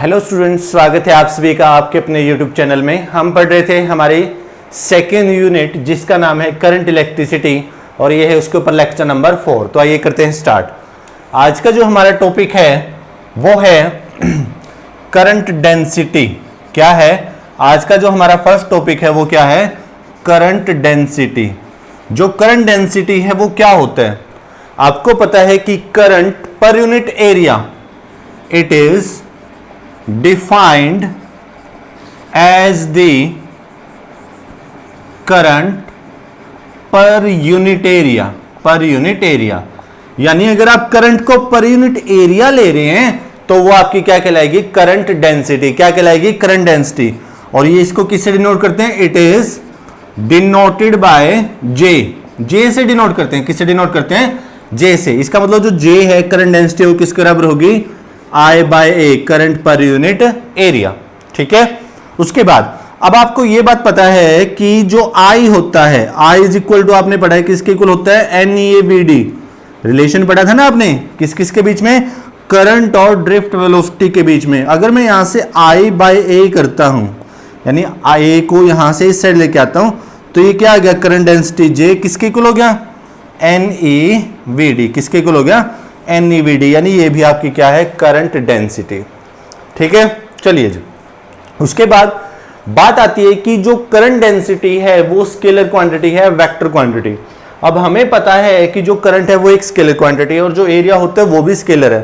Hello students, स्वागत है आप सभी का आपके अपने यूट्यूब चैनल में। हम पढ़ रहे थे हमारी सेकेंड यूनिट जिसका नाम है करंट इलेक्ट्रिसिटी और ये है उसके ऊपर लेक्चर नंबर 4। तो आइए करते हैं स्टार्ट। आज का जो हमारा टॉपिक है वो है करंट डेंसिटी। क्या है आज का जो हमारा फर्स्ट टॉपिक है वो क्या है? Current density. जो करंट डेंसिटी है वो क्या होता है? आपको पता है कि current per unit area it is defined as the current per unit area. Per unit area यानी अगर आप करंट को पर यूनिट एरिया ले रहे हैं तो वो आपकी क्या कहलाएगी? Current density. क्या कहलाएगी? Current density. और ये इसको किससे डिनोट करते हैं? It is denoted by J. J से डिनोट करते हैं। किससे डिनोट करते हैं? जे से। इसका मतलब जो जे है करंट डेंसिटी वो किसके बराबर होगी? I by A, current per unit area. ठीक है। उसके बाद अब आपको यह बात पता है कि जो I होता है, I इज इक्वल टू, आपने पढ़ा है किसके इक्वल होता है? NEAVD। रिलेशन पढ़ा था ना आपने, किस किस के बीच में? करंट और ड्रिफ्ट वेलोसिटी के बीच में। अगर मैं यहां से I बाय ए करता हूं, यानी I को यहां से इस साइड लेके आता हूं, तो ये क्या आ गया? करंट डेंसिटी J किसके इक्वल हो गया? NEVD। किसके इक्वल हो गया? NEVD। यानी ये भी आपकी क्या है? Current density. ठीक है। चलिए जी, उसके बाद बात आती है कि जो करंट डेंसिटी है वो स्केलर क्वांटिटी है, वेक्टर क्वांटिटी। अब हमें पता है कि जो करंट है वो एक स्केलर क्वांटिटी है और जो एरिया होता है वो भी स्केलर है।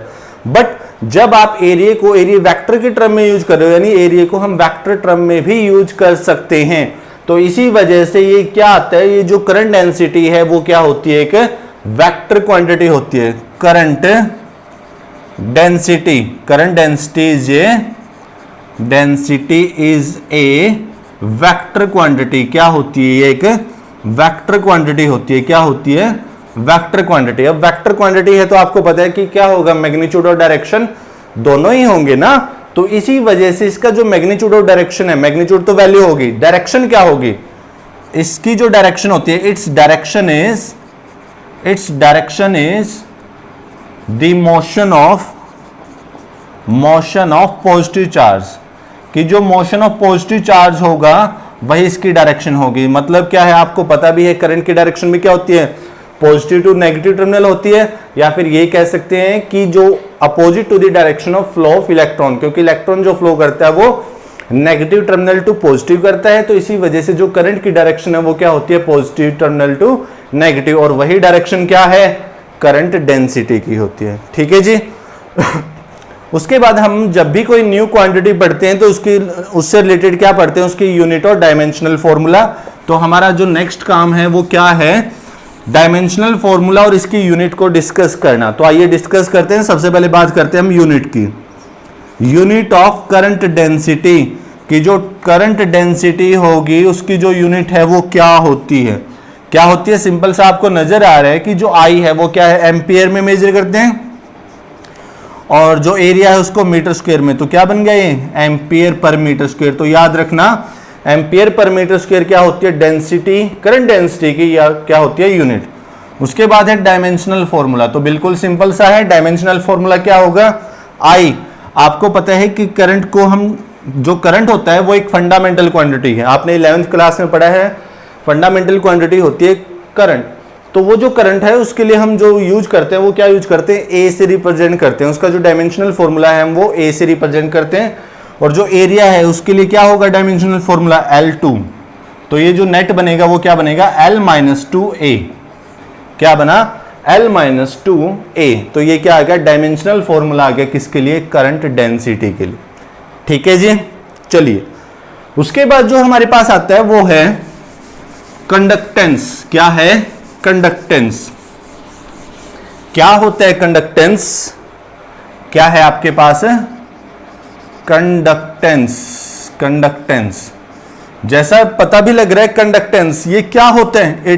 बट जब आप एरिया को एरिया वेक्टर के टर्म में यूज कर रहे हो, यानी एरिया को हम वेक्टर टर्म में भी यूज कर सकते हैं, तो इसी वजह से ये क्या आता है? ये जो करंट डेंसिटी है वो क्या होती है? एक वेक्टर क्वांटिटी होती है। Current density, current density is a vector quantity. क्या होती है? एक वेक्टर क्वांटिटी होती है। क्या होती है? Vector quantity. अब वेक्टर क्वांटिटी है तो आपको पता है कि क्या होगा? मैग्नीट्यूड और डायरेक्शन दोनों ही होंगे ना। तो इसी वजह से इसका जो मैग्नीट्यूड और डायरेक्शन है, मैग्नीट्यूड तो वैल्यू होगी, डायरेक्शन क्या होगी? इसकी जो डायरेक्शन होती है, its direction is the motion of positive charge. कि जो मोशन ऑफ पॉजिटिव चार्ज होगा वही इसकी डायरेक्शन होगी। मतलब क्या है? आपको पता भी है करंट की डायरेक्शन भी क्या होती है? पॉजिटिव टू नेगेटिव टर्मिनल होती है, या फिर ये कह सकते हैं कि जो opposite to the direction of flow of electron, क्योंकि इलेक्ट्रॉन जो फ्लो करता है वो नेगेटिव टर्मिनल टू पॉजिटिव करता है। तो इसी वजह से जो करंट की डायरेक्शन है वो क्या होती है? Positive terminal to negative. और वही डायरेक्शन क्या है? करंट डेंसिटी की होती है। ठीक है जी। उसके बाद हम जब भी कोई न्यू क्वांटिटी पढ़ते हैं तो उससे रिलेटेड क्या पढ़ते हैं? उसकी यूनिट और डायमेंशनल फॉर्मूला। तो हमारा जो नेक्स्ट काम है वो क्या है? डायमेंशनल फॉर्मूला और इसकी यूनिट को डिस्कस करना। तो आइए डिस्कस करते हैं। सबसे पहले बात करते हैं हम यूनिट की। यूनिट ऑफ करंट डेंसिटी, की जो करंट डेंसिटी होगी उसकी जो यूनिट है वो क्या होती है? क्या होती है? सिंपल सा आपको नजर आ रहा है कि जो I है वो क्या है? एम्पियर में मेजर करते हैं और जो एरिया है उसको मीटर स्क्वायर में। तो क्या बन गया ये? Ampere per metre square. तो याद रखना एम्पियर पर मीटर स्क्वायर क्या होती है? डेंसिटी, करंट डेंसिटी की या क्या होती है? यूनिट। उसके बाद है डायमेंशनल फॉर्मूला। तो बिल्कुल सिंपल सा है। डायमेंशनल फॉर्मूला क्या होगा? I। आपको पता है कि करंट को हम, जो करंट होता है वो एक फंडामेंटल क्वांटिटी है। आपने 11th क्लास में पढ़ा है, फंडामेंटल क्वांटिटी होती है करंट। तो वो जो करंट है उसके लिए हम जो यूज करते हैं वो क्या यूज करते हैं? ए से रिप्रेजेंट करते हैं। उसका जो डायमेंशनल फॉर्मूला है हम वो ए से रिप्रेजेंट करते हैं। और जो एरिया है उसके लिए क्या होगा? Dimensional formula L2। तो ये जो नेट बनेगा वो क्या बनेगा? L-2A। क्या बना? L-2A। तो ये क्या आ गया? डायमेंशनल फॉर्मूला आ गया किसके लिए? करंट डेंसिटी के लिए। ठीक है जी। चलिए, उसके बाद जो हमारे पास आता है वो है कंडक्टेंस। क्या है? कंडक्टेंस। क्या होता है कंडक्टेंस? क्या है आपके पास? कंडक्टेंस। कंडक्टेंस जैसा पता भी लग रहा है कंडक्टेंस, ये क्या होता है?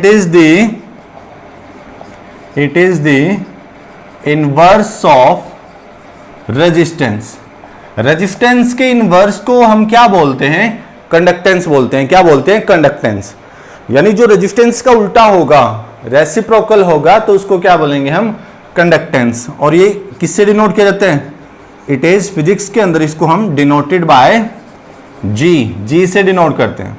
It is the inverse of resistance. Resistance के इनवर्स को हम क्या बोलते हैं? कंडक्टेंस बोलते हैं। क्या बोलते हैं? कंडक्टेंस। यानी जो रेजिस्टेंस का उल्टा होगा, रेसिप्रोकल होगा, तो उसको क्या बोलेंगे हम? कंडक्टेंस। और ये किससे डिनोट किया जाता है? इट इज फिजिक्स के अंदर इसको हम डिनोटेड बाय जी से डिनोट करते हैं।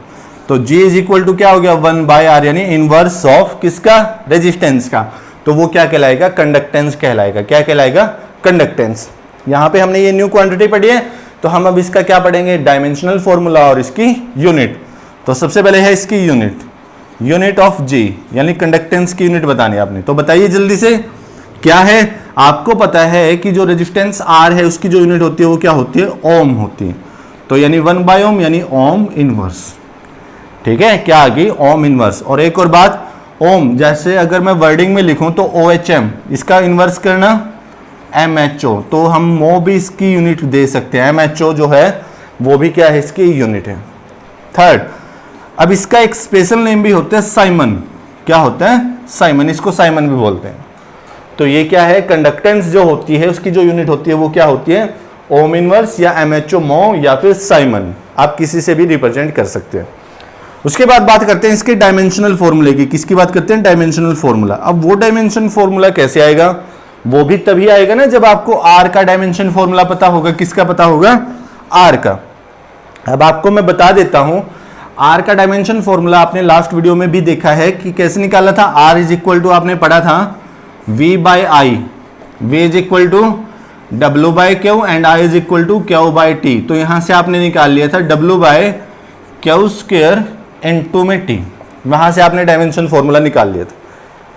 तो G इज इक्वल टू क्या हो गया 1/R, यानी इनवर्स ऑफ किसका, रेजिस्टेंस का। तो वो क्या कहलाएगा, कंडक्टेंस कहलाएगा। क्या कहलाएगा, कंडक्टेंस। यहां पे हमने ये न्यू क्वांटिटी पढ़ी है, तो हम अब इसका क्या पढ़ेंगे, डायमेंशनल फॉर्मूला और इसकी यूनिट। तो सबसे पहले है इसकी यूनिट ऑफ G, यानी कंडक्टेंस की यूनिट बतानी है आपने। तो बताइए जल्दी से क्या है। आपको पता है कि जो रेजिस्टेंस R है उसकी जो यूनिट होती है वो क्या होती है, ओम होती है। तो यानी 1/ओम यानी ओम इनवर्स। ठीक है, क्या आ गई, ओम इनवर्स। और एक और बात, ओम जैसे अगर मैं वर्डिंग में लिखूं तो OHM, इसका इनवर्स करना MHO, तो हम मो भी इसकी यूनिट दे सकते हैं। MHO जो है वो भी क्या है, इसकी यूनिट है। थर्ड, अब इसका एक स्पेशल नेम भी होता है साइमन। क्या होता है, साइमन, इसको साइमन भी बोलते हैं। तो ये क्या है, कंडक्टेंस जो होती है उसकी जो यूनिट होती है वो क्या होती है, ओम इनवर्स या MHO मो या फिर साइमन, आप किसी से भी रिप्रेजेंट कर सकते हैं। उसके बाद बात करते हैं इसके डायमेंशनल फॉर्मूले की। किसकी बात करते हैं, डायमेंशनल फॉर्मूला। अब वो डायमेंशन फॉर्मूला कैसे आएगा, वो भी तभी आएगा ना जब आपको R का डायमेंशन फॉर्मूला पता होगा। किसका पता होगा, R का। अब आपको मैं बता देता हूं, R का डायमेंशन फॉर्मूला आपने लास्ट वीडियो में भी देखा है कि कैसे निकाला था। R इज इक्वल टू आपने पढ़ा था V/I, V is equal to W/Q and I is equal to Q/T। तो यहां से आपने निकाल लिया था W/Q² × में T, वहां से आपने डायमेंशन फॉर्मूला निकाल लिया था।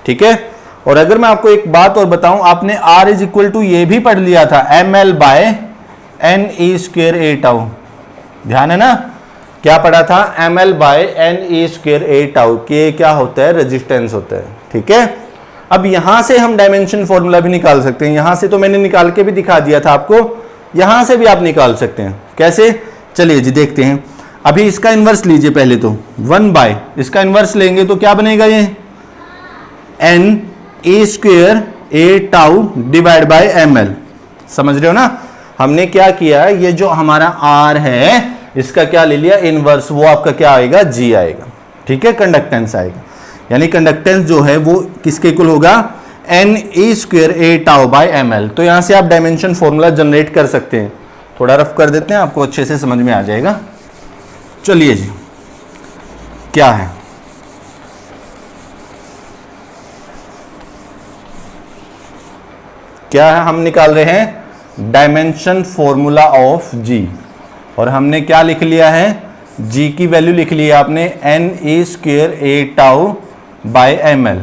ठीक है, और अगर मैं आपको एक बात और बताऊं, आपने R इज इक्वल टू ये भी पढ़ लिया था ml/ne² a/τ। ध्यान है ना, क्या पढ़ा था, ml/ne² a/τ, के क्या होता है, रेजिस्टेंस होता है। ठीक है, अब यहां से हम डायमेंशन फॉर्मूला भी निकाल सकते हैं। यहां से तो मैंने निकाल के भी दिखा दिया था आपको, यहां से भी आप निकाल सकते हैं। कैसे, चलिए जी देखते हैं। अभी इसका इन्वर्स लीजिए पहले, तो 1/, इसका इन्वर्स लेंगे तो क्या बनेगा, ये ne² a/τ divide by ml। समझ रहे हो ना, हमने क्या किया, ये जो हमारा R है इसका क्या ले लिया, इनवर्स, वो आपका क्या आएगा, G आएगा। ठीक है, कंडक्टेंस आएगा, यानी कंडक्टेंस जो है वो किसके इक्वल होगा, ne² a/τ बाय ml। तो यहां से आप डायमेंशन फॉर्मूला जनरेट कर सकते हैं। थोड़ा रफ कर देते हैं, आपको अच्छे से समझ में आ जाएगा। चलिए जी, क्या है, क्या है, हम निकाल रहे हैं डायमेंशन फॉर्मूला ऑफ G। और हमने क्या लिख लिया है, G की वैल्यू लिख ली है आपने ne² a/τ बाय ml।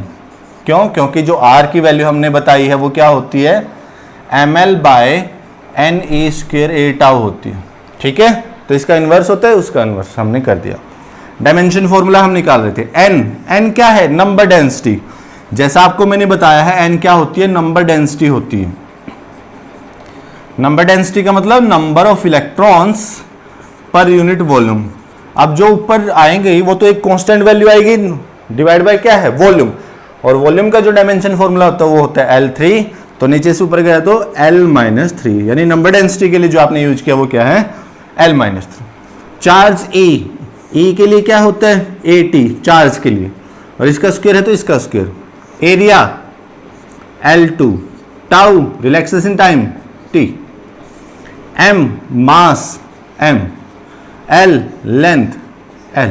क्यों, क्योंकि जो R की वैल्यू हमने बताई है वो क्या होती है, ml/ne² a/τ होती है। ठीक है, तो इसका इन्वर्स होता है, उसका इन्वर्स हमने कर दिया। डायमेंशन फॉर्मूला हम निकाल रहे थे। n क्या है, नंबर डेंसिटी। जैसा आपको मैंने बताया है, n क्या होती है, नंबर डेंसिटी होती है। नंबर डेंसिटी का मतलब number of electrons per unit volume. अब जो ऊपर आएंगे वो तो एक कांस्टेंट वैल्यू आएगी, डिवाइड बाय क्या है, वॉल्यूम। और वॉल्यूम का जो डायमेंशन फॉर्मूला होता है वो होता है L3। तो नीचे से ऊपर गया तो L-3, यानी नंबर डेंसिटी के लिए जो आपने यूज किया वो क्या है, L-3। चार्ज E के लिए क्या होता है, AT, चार्ज के लिए, और इसका स्क्वायर है तो इसका square. Area L2, tau relaxation time T, M मास M, L लेंथ L।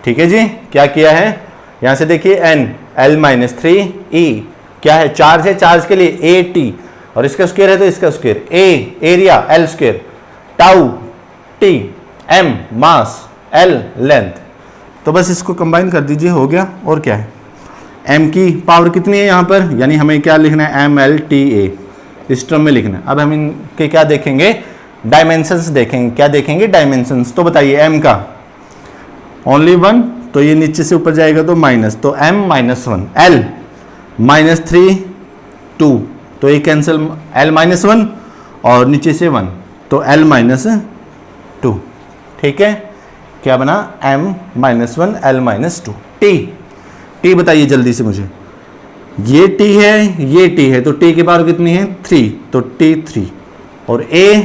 ठीक है जी, क्या किया है, यहां से देखिए N L-3, E क्या है, चार्ज है, चार्ज के लिए AT, और इसका स्क्वायर है तो इसका square. A area L², tau T, M mass L length. तो बस इसको कंबाइन कर दीजिए, हो गया। और क्या है, M की पावर कितनी है यहाँ पर, यानी हमें क्या लिखना है, MLTA इस टर्म में लिखना है। अब हम इनके क्या देखेंगे, डायमेंशंस देखेंगे। क्या देखेंगे, डायमेंशंस। तो बताइए M का ओनली 1, तो ये नीचे से ऊपर जाएगा तो माइनस, तो M-1, L -3 2, तो ये कैंसिल, L-1 और नीचे से 1, तो L-2। ठीक है, क्या बना, M-1 L-2। T बताइए जल्दी से मुझे, ये T है, ये T है, तो T की पावर कितनी है, 3, तो T3। और A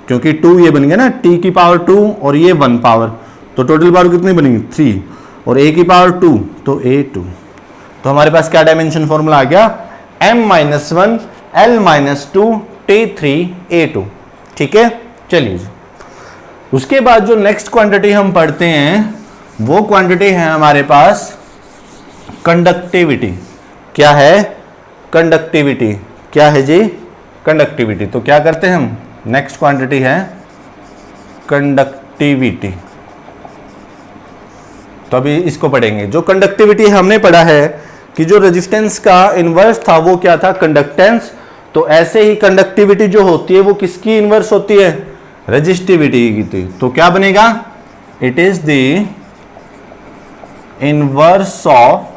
क्योंकि 2 ये बन गया ना, T की पावर 2 और ये 1 पावर, तो टोटल पावर कितनी बनेगी, 3, और A की पावर 2, तो A2। तो हमारे पास क्या डायमेंशन फॉर्मूला आ गया, M-1 L-2 T3A2। ठीक है, चलिए जी। उसके बाद जो नेक्स्ट क्वांटिटी हम पढ़ते हैं वो क्वांटिटी है हमारे पास कंडक्टिविटी। क्या है? कंडक्टिविटी। क्या है जी? कंडक्टिविटी। तो क्या करते हैं हम? नेक्स्ट क्वांटिटी है कंडक्टिविटी। तो अभी इसको पढ़ेंगे। जो कंडक्टिविटी हमने पढ़ा है कि जो रेजिस्टेंस का इनवर्स था वो क्या था? कंडक्टेंस। तो ऐसे ही कंडक्टिविटी जो होती है वो किसकी इनवर्स होती है? रेजिस्टिविटी की थी। तो क्या बनेगा? It is the inverse of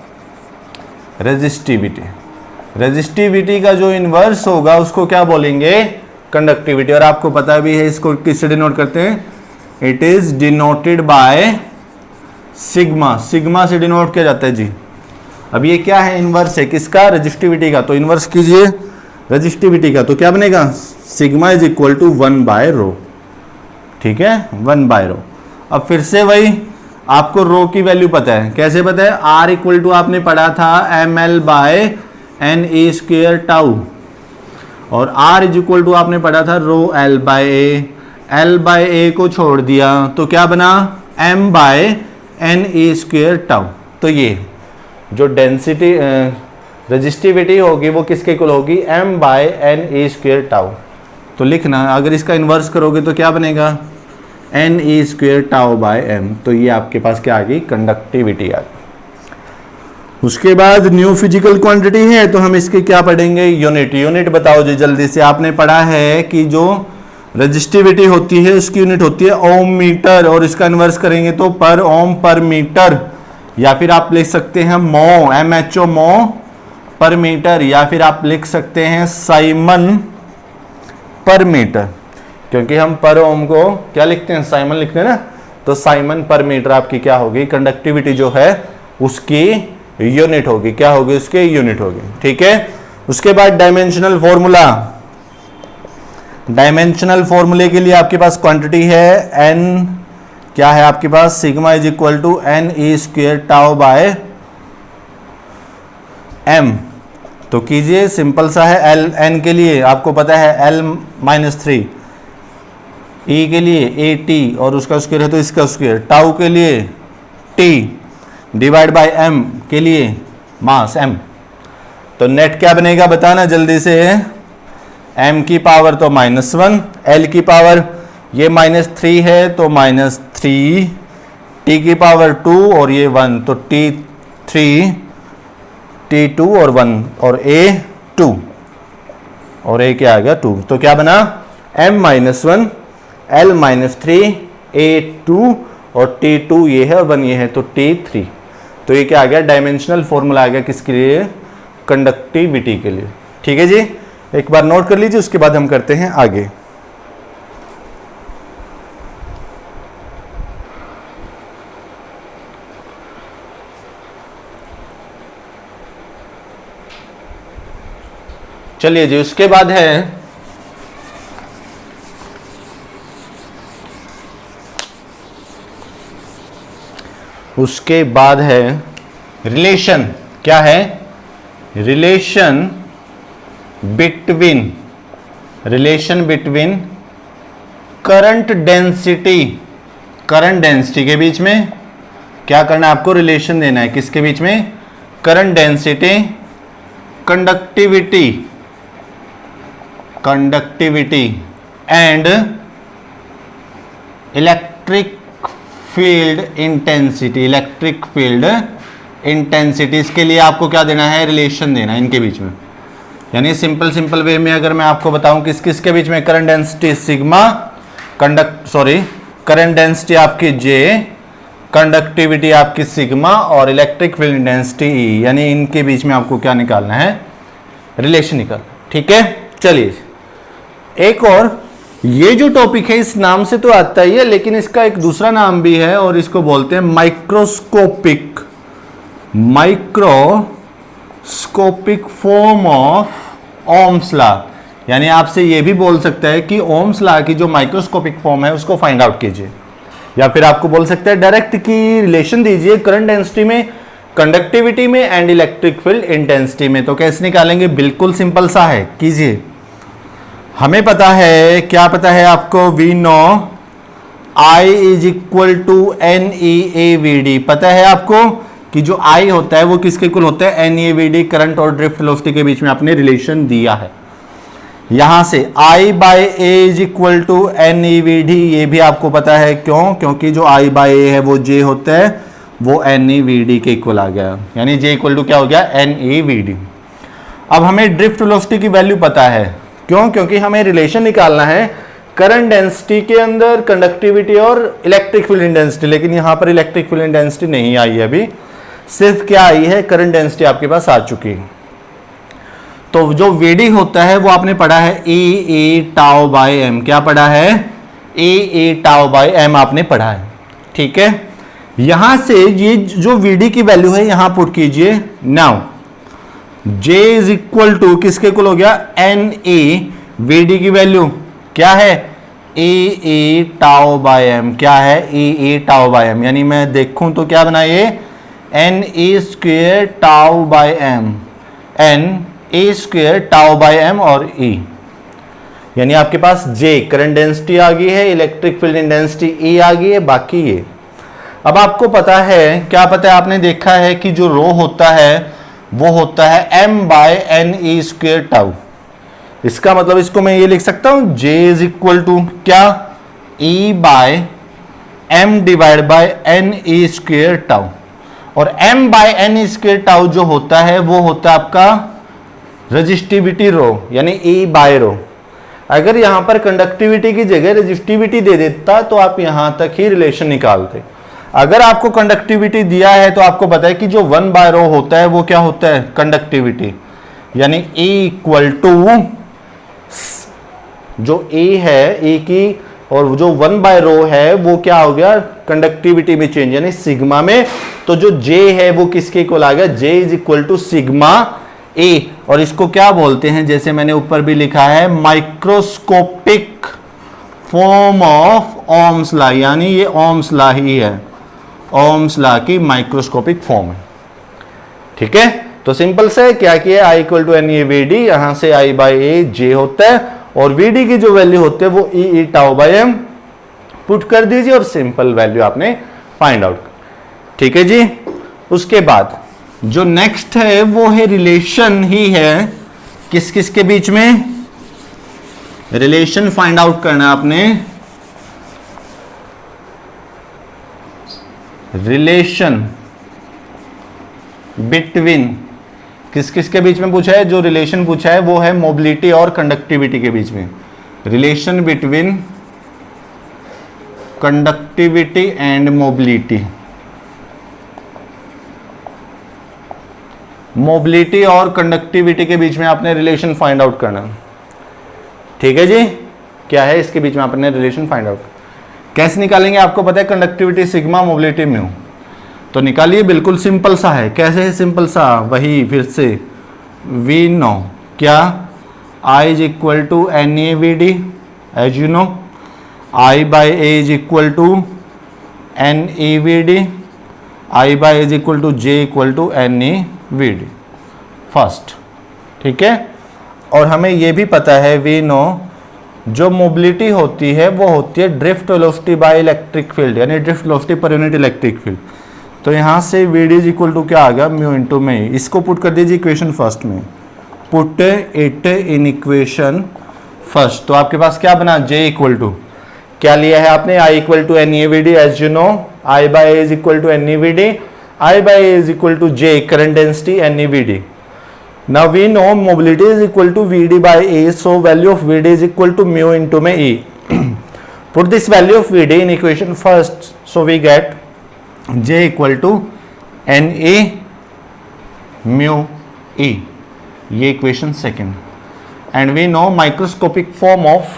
resistivity. Resistivity का जो इनवर्स होगा उसको क्या बोलेंगे? कंडक्टिविटी। और आपको पता भी है इसको किससे डिनोट करते हैं? It is denoted by sigma. Sigma से डिनोट किया जाता है जी। अब ये क्या है? इनवर्स है किसका? रेजिस्टिविटी का। तो इनवर्स कीजिए रेजिस्टिविटी का, तो क्या बनेगा? Sigma is equal to 1/ρ। ठीक है, 1/ρ। अब फिर से वही, आपको रो की वैल्यू पता है। कैसे पता है? आर इक्वल टू आपने पढ़ा था ml/ne² टाउ, और आर इज इक्वल टू आपने पढ़ा था ρl/a। l/a को छोड़ दिया तो क्या बना? m/ne² tau. तो ये जो डेंसिटी रेजिस्टिविटी होगी वो किसके इक्वल होगी? m/ne² tau. तो लिखना, अगर इसका इन्वर्स करोगे तो क्या बनेगा? ne² टाउ/m। तो ये आपके पास क्या आ गई? कंडक्टिविटी आ गई। उसके बाद न्यू फिजिकल क्वांटिटी है तो हम इसके क्या पढ़ेंगे? यूनिट। यूनिट बताओ जी जल्दी से। आपने पढ़ा है कि जो रेजिस्टिविटी होती है उसकी यूनिट होती है ओम मीटर, और इसका इन्वर्स करेंगे तो पर ओम पर मीटर, या फिर आप लिख सकते हैं मो, MHO मो पर मीटर, या फिर आप लिख सकते हैं साइमन पर मीटर, क्योंकि हम पर ओम को क्या लिखते हैं? साइमन लिखते हैं ना। तो साइमन पर मीटर आपकी क्या होगी? कंडक्टिविटी जो है उसकी यूनिट होगी। क्या होगी? उसकी यूनिट होगी। ठीक है। उसके बाद डायमेंशनल फॉर्मूला। डायमेंशनल फॉर्मूले के लिए आपके पास क्वांटिटी है n। क्या है आपके पास? Sigma is equal to ne² टाउ/m। तो कीजिए, सिंपल सा है। l n के लिए आपको पता है l-3, e के लिए at और उसका स्क्वायर है तो इसका स्क्वायर, टाउ के लिए t डिवाइड बाय m के लिए मास m। तो नेट क्या बनेगा बताना जल्दी से? m की पावर तो -1, l की पावर ये -3 है तो -3, t की पावर 2 और ये 1 तो t3, t2 और 1 और a 2 और a क्या आ गया? 2। तो क्या बना? m-1, l-3, a2 और t2 ये है और 1 ये है तो t3। तो ये क्या आ गया? डायमेंशनल फॉर्मूला आ गया किसके लिए? कंडक्टिविटी के लिए। ठीक है जी, एक बार नोट कर लीजिए, उसके बाद हम करते हैं आगे। चलिए जी, उसके बाद है रिलेशन। क्या है? रिलेशन बिटवीन करंट डेंसिटी के बीच में क्या करना है आपको? रिलेशन देना है। किसके बीच में? Current density, conductivity and electric field intensity. इसके लिए आपको क्या देना है? रिलेशन देना है इनके बीच में। यानी सिंपल वे में अगर मैं आपको बताऊं किस किस के बीच में? Current density sigma, current density आपकी J, कंडक्टिविटी आपकी सिग्मा और इलेक्ट्रिक फील्ड इंटेंसिटी E, यानी इनके बीच में आपको क्या निकालना है? रिलेशन निकालना। ठीक है। चलिए एक और, ये जो टॉपिक है इस नाम से तो आता ही है, लेकिन इसका एक दूसरा नाम भी है और इसको बोलते हैं microscopic form of Ohm's law. यानी आपसे ये भी बोल सकता है कि ओम्स लॉ की जो माइक्रोस्कोपिक फॉर्म है उसको फाइंड आउट कीजिए, या फिर आपको बोल सकता है डायरेक्ट की रिलेशन दीजिए करंट डेंसिटी में, कंडक्टिविटी में एंड इलेक्ट्रिक फील्ड इंटेंसिटी में। तो कैसे निकालेंगे? बिल्कुल सिंपल सा है, कीजिए। हमें पता है, क्या पता है आपको, we know I is equal to n e A v d. पता है आपको कि जो I होता है वो किसके इक्वल होता है, n e v d, current और ड्रिफ्ट वेलोसिटी के बीच में आपने रिलेशन दिया है। यहां से I by A is equal to n e v d, ये भी आपको पता है। क्यों? क्योंकि जो I बाय ए है वो J होता है, वो एन ई वी डी के इक्वल आ गया, यानी J इक्वल टू क्या हो गया, एन ई वी डी। अब हमें ड्रिफ्ट वेलोसिटी की वैल्यू पता है। क्यों? क्योंकि हमें रिलेशन निकालना है करंट डेंसिटी के अंदर कंडक्टिविटी और इलेक्ट्रिक फील्ड इंटेंसिटी, लेकिन यहां पर इलेक्ट्रिक फील्ड इंटेंसिटी नहीं आई है अभी, सिर्फ क्या आई है, करंट डेंसिटी आपके पास आ चुकी है। तो जो वीडी होता है वो आपने पढ़ा है ए टाउ बाय एम। क्या पढ़ा है, ए टाउ बाय एम आपने पढ़ा है। ठीक है, यहां से ये जो वीडी की वैल्यू है यहां पुट कीजिए। Now J is equal to किसके इक्वल हो गया, एन ए वी डी की वैल्यू क्या है, ए टाउ बाय एम। क्या है, ए टाउ बाय एम, यानी मैं देखूं तो क्या बना ये, n A square tau by m, n A square tau by m और E, यानी आपके पास J करंट डेंसिटी आ गई है, इलेक्ट्रिक फील्ड इंटेंसिटी E आ गई है, बाकी ये। अब आपको पता है, क्या पता है, आपने देखा है कि जो रो होता है वो होता है m by n e square tau. इसका मतलब इसको मैं ये लिख सकता हूं, J इज इक्वल टू क्या, E by m divide by n e square tau. और m by n e square tau जो होता है वो होता है आपका रेजिस्टिविटी रो, यानी E बाय रो। अगर यहां पर कंडक्टिविटी की जगह रेजिस्टिविटी दे देता तो आप यहां तक ही रिलेशन निकालते। अगर आपको कंडक्टिविटी दिया है तो आपको पता है कि जो 1 बाय रो होता है वो क्या होता है, कंडक्टिविटी, यानी E इक्वल टू जो A है, A की, और जो 1 बाय रो है वो क्या हो गया, कंडक्टिविटी में चेंज, यानी सिग्मा में। तो जो J है वो किसके इक्वल आ गया, J is equal to sigma A। और इसको क्या बोलते हैं, जैसे मैंने ऊपर भी लिखा है, microscopic form of Ohm's law, यानी ये ओम्स लॉ ही है, ओम्स लॉ की माइक्रोस्कोपिक फॉर्म है। ठीक है, तो सिंपल से क्या किया, I equal to n e v d, यहां से I बाय ए J होता है, और वी डी की जो वैल्यू होती है वो E tau by m put कर दीजिए, और सिंपल वैल्यू आपने फाइंड आउट। ठीक है जी, उसके बाद जो नेक्स्ट है वो है रिलेशन ही है, किस किस के बीच में, रिलेशन फाइंड आउट करना है आपने। रिलेशन बिटवीन किस किस के बीच में पूछा है, जो रिलेशन पूछा है वो है मोबिलिटी और कंडक्टिविटी के बीच में। Relation between conductivity and mobility, mobility और कंडक्टिविटी के बीच में आपने रिलेशन फाइंड आउट करना। ठीक है जी, क्या है इसके बीच में आपने रिलेशन फाइंड आउट कैसे निकालेंगे, आपको पता है कंडक्टिविटी सिग्मा, मोबिलिटी म्यू, तो निकालिए, बिल्कुल सिंपल सा है। कैसे है सिंपल सा, वही फिर से, वी नो क्या, I is equal to n A v d, as you know, I by A is equal to n e v d, I by is equal to J equal to n e v d first. ठीक है, और हमें यह भी पता है, we know जो mobility होती है वो होती है drift velocity by electric field, यानी drift velocity per unit electric field. तो यहाँ से v d is equal to क्या आ गया, म्यू इंटू में। इसको पुट कर दीजिए इक्वेशन फर्स्ट में, put it in equation first. तो आपके पास क्या बना, J इक्वल टू क्या लिया है आपने, I equal to n e v d, as you know, I by A is equal to n e v d, I by A is equal to J current density n e v d. Now we know mobility is equal to Vd by A, so value of Vd is equal to mu into में E. Put this value of Vd in equation first, so we get J equal to Na mu E. ये equation second. And we know microscopic form of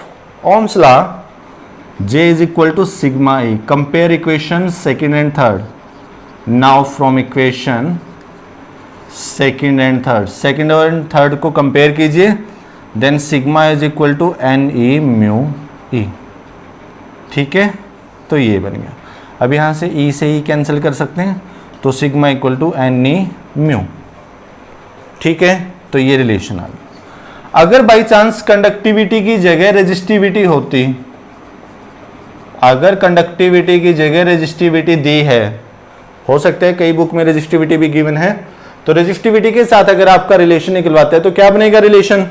Ohm's law, J is equal to sigma E. Compare equation second and third. Now from equation second and third, second और third को compare कीजिए, then sigma is equal to n e mu e. ठीक है, तो ये बन गया। अब यहाँ से ई से ई कैंसिल कर सकते हैं, तो sigma equal to n e mu. ठीक है, तो ये रिलेशन आ गया। अगर बाई चांस कंडक्टिविटी की जगह रेजिस्टिविटी होती, अगर कंडक्टिविटी की जगह रेजिस्टिविटी दी है, हो सकता है कई बुक में रेजिस्टिविटी भी गिवन है, तो रेजिस्टिविटी के साथ अगर आपका रिलेशन निकलवाते हैं तो क्या बनेगा रिलेशन?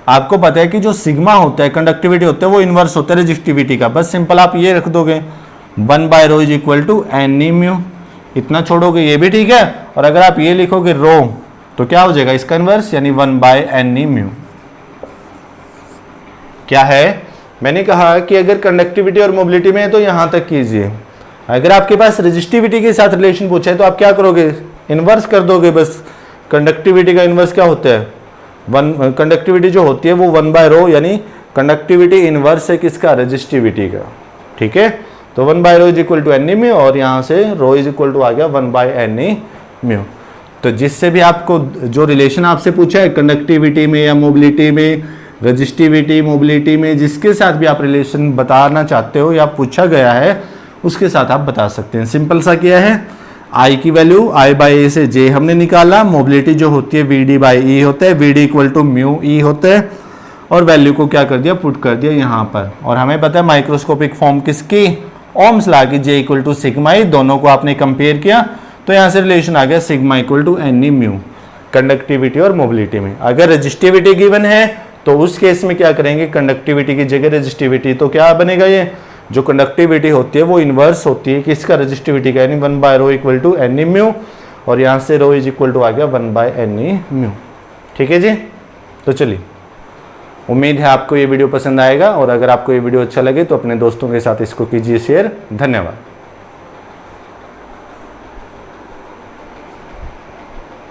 आपको पता है कि जो सिग्मा होता है, कंडक्टिविटी होता है, वो इनवर्स होता है रेजिस्टिविटी का। बस सिंपल आप ये रख दोगे 1/ρ is equal to n mu, इतना छोड़ोगे, ये भी ठीक है। और अगर आप ये लिखोगे रो तो क्या हो जाएगा इसका इनवर्स, यानी 1/n म्यू। क्या है, मैंने कहा कि अगर कंडक्टिविटी और मोबिलिटी में है तो यहां तक कीजिए। अगर आपके पास रेजिस्टिविटी के साथ रिलेशन पूछा है तो आप क्या करोगे, इनवर्स कर दोगे। बस कंडक्टिविटी का इनवर्स क्या होता है, कंडक्टिविटी जो होती है वो 1/ρ, यानी कंडक्टिविटी इनवर्स है किसका, रेजिस्टिविटी का। ठीक है, तो 1/ρ is equal to n mu, और यहाँ से ρ इज इक्वल टू आ गया 1/n म्यू। तो जिससे भी आपको जो रिलेशन आपसे पूछा है कंडक्टिविटी में या मोबिलिटी में, रेजिस्टिविटी, मोबिलिटी में, जिसके साथ भी आप रिलेशन बताना चाहते हो या पूछा गया है उसके साथ आप बता सकते हैं। सिंपल सा किया है, आई की वैल्यू I/A से J हमने निकाला, मोबिलिटी जो होती है VD/E होता है, VD equal to mu E होता है, और वैल्यू को क्या कर दिया, पुट कर दिया यहाँ पर। और हमें पता है माइक्रोस्कोपिक फॉर्म किसकी, ओम्स ला की, J equal to sigma E, दोनों को आपने कंपेयर किया तो यहाँ से रिलेशन आ गया sigma equal to n mu, conductivity और मोबिलिटी में। अगर रेजिस्टिविटी गिवन है तो उस केस में क्या करेंगे, कंडक्टिविटी की जगह रेजिस्टिविटी, तो क्या बनेगा, ये जो कंडक्टिविटी होती है वो इनवर्स होती है किसका, रेजिस्टिविटी का, यानी 1/ρ इक्वल टू एन म्यू, और यहाँ से ρ इज इक्वल टू आ गया 1/n म्यू। ठीक है जी, तो चलिए, उम्मीद है आपको ये वीडियो पसंद आएगा, और अगर आपको ये वीडियो अच्छा लगे तो अपने दोस्तों के साथ इसको कीजिए शेयर। धन्यवाद।